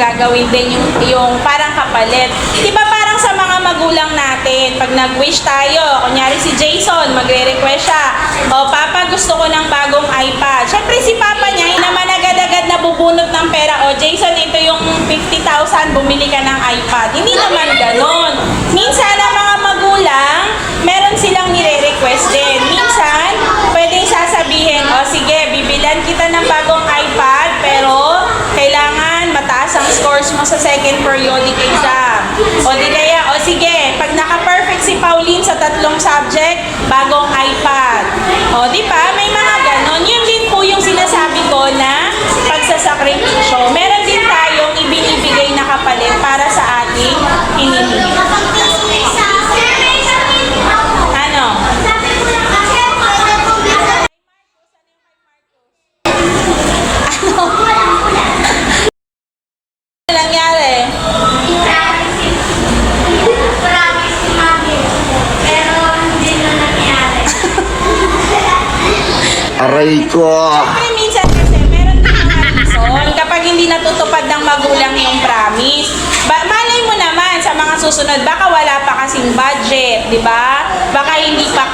gagawin din yung parang kapalit. Diba parang sa mga magulang natin, pag nag-wish tayo, kunyari si Jason, magre-request siya, o Papa, gusto ko ng bagong iPad. Siyempre si Papa niya, hindi naman agad-agad nabubunot ng pera, o Jason, ito yung 50,000, bumili ka ng iPad. Hindi naman ganon. Minsan ang mga magulang, meron silang nire-request din. Minsan, pwedeng sasabihin, o sige, bibilan kita ng bagong iPad, pero kailangan mataas ang scores mo sa second periodic exam. O di kaya, o sige, pag naka-perfect si Pauline sa 3 subject, bagong iPad. O di ba, may mga ganon. Yun din po yung sinasabi ko na pagsasakripisyo. Meron din tayong ibinibigay na kapalit para sa ating hinihingi. Ano? Ano nangyari? Aray ko! Siyempre, minsan kasi meron din mga reason kapag hindi natutupad ng magulang yung promise. Malay mo naman sa mga susunod, baka wala pa kasing budget, di ba? Baka hindi pa